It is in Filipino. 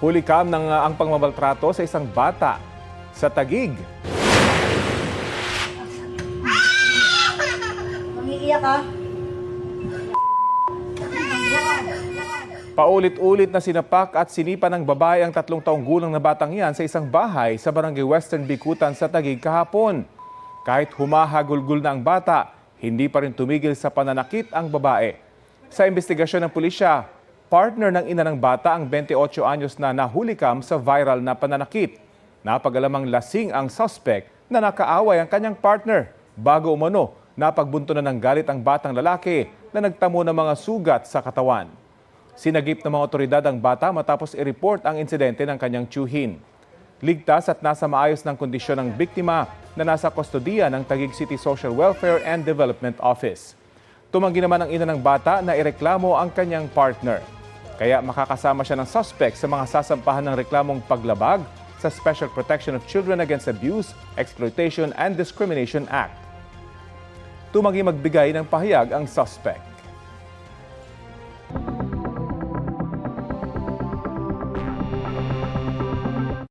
Hulikam ng ang pangmamaltrato sa isang bata sa Taguig. Mangiiyak ka? Paulit-ulit na sinapak at sinipa ng babae ang 3 taong gulang na batang yan sa isang bahay sa barangay Western Bikutan sa Taguig kahapon. Kahit humahagulgul na ang bata, hindi pa rin tumigil sa pananakit ang babae. Sa investigasyon ng pulisya, partner ng ina ng bata ang 28 anyos na nahulikam sa viral na pananakit. Napag-alamang lasing ang suspect na nakaaway ang kanyang partner. Bago umano, napagbunto na ng galit ang batang lalaki na nagtamo ng mga sugat sa katawan. Sinagip ng mga otoridad ang bata matapos i-report ang insidente ng kanyang tiyuhin. Ligtas at nasa maayos ng kondisyon ng biktima na nasa kustodiya ng Taguig City Social Welfare and Development Office. Tumanggi naman ang ina ng bata na ireklamo ang kanyang partner. Kaya makakasama siya ng suspect sa mga sasampahan ng reklamong paglabag sa Special Protection of Children Against Abuse, Exploitation and Discrimination Act. Tumanggi magbigay ng pahayag ang suspect.